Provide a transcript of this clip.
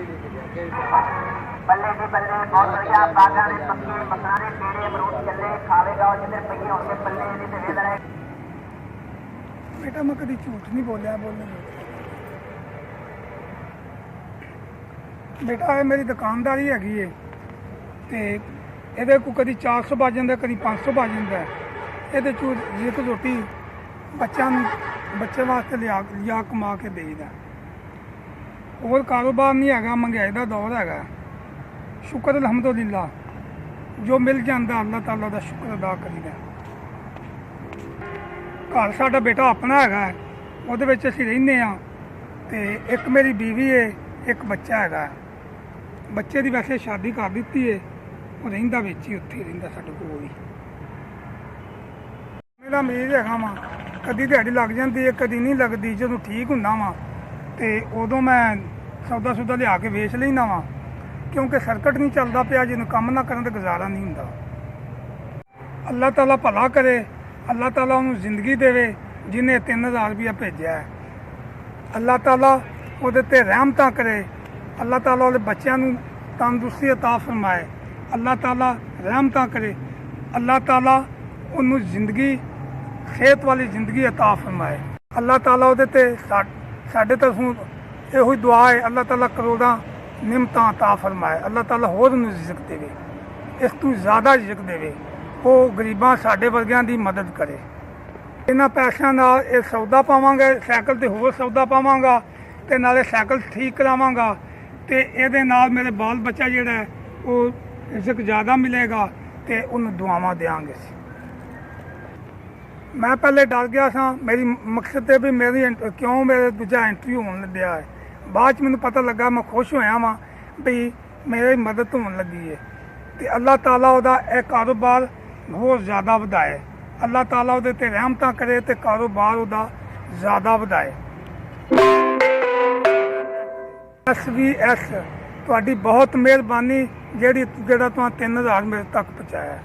बल्ले जी बल्ले बहुत बढ़िया बागा ने पक्के मकाने पेड़े अमरूद चले खावेगा और जिधर पहिए होंगे बल्ले नहीं तो वेदर है। बेटा मैं कभी झूठ नहीं बोलिया बोलने बेटा ये मेरी दुकानदारी हैगी है तो ये को कभी 400 बज जाता कभी 500 बज जाता है। ये एक रोटी बच्चे वास्ते लिया कमा के देईदा। और कारोबार नहीं है, महंगाई का दौर है। शुक्र अलहमदुलिल्लाह जो मिल जाता अल्लाह ताला का शुक्र अदा करीदा। घर साडा बेटा अपना है, वो असीं रहिंदे आ ते एक मेरी बीवी है, एक बच्चा है। बच्चे की वैसे शादी कर दी है, वो रहिंदा विच ही उत्थे रहिंदा साडे कोल ही। मेरा मरीज है वा, कदी दिहाड़ी लग जाती है कदी नहीं लगती। जो ठीक हुंदा वा तो उदों मैं सौदा सूदा लिया के वेच लेना वा, क्योंकि सर्किट नहीं चलता पिया। जिन्होंने काम ना करन तो गुजारा नहीं हुंदा। अल्लाह ताला भला करे, अल्लाह ताला उन्हें जिंदगी देवे जिन्हें 3000 रुपया भेजा है। अल्लाह ताला उहदे ते रहमतां करे, अल्लाह ताला उहदे बच्चों को तंदुरुस्ती अता फरमाए, अल्लाह ताला रहमतां करे, अल्लाह ताला उन्हें जिंदगी सेहत वाली जिंदगी अता फरमाए। अल्लाह ताला उहदे ते साडे तरफों यो ही दुआ है, अल्लाह ताला करोड़ां निमतां अता फरमाए। अल्लाह ताला होर उन्हें रिज़्क देवे, इस तू ज़्यादा रिज़्क देवे। वो गरीबां साडे वर्गियां दी मदद करे। इन्हां पैसों नाल ये सौदा पावांगा, साइकिल ते होर सौदा पावांगा ते नाले साइकिल ठीक करावांगा ते इहदे नाल मेरे बाल बच्चा जिहड़ा है वो रिज़्क ज़्यादा मिलेगा ते उन्हें दुआवां देंगे। मैं पहले डर गया था, मेरी मकसद है भी मेरी क्यों मेरे दूजा इंटरव्यू होने दिया है। बाद मैंने पता लगा, मैं खुश होया वा भी मेरी मदद होने लगी है। तो अल्लाह ताला उहदा यह कारोबार बहुत ज़्यादा वधाए, अल्लाह ताला उहदे ते रहमतां करे तो कारोबार उहदा ज़्यादा वधाए। SVS तुहाडी बहुत मेहरबानी जेड़ा तुहां 3000 मेरे तक पहुँचाया।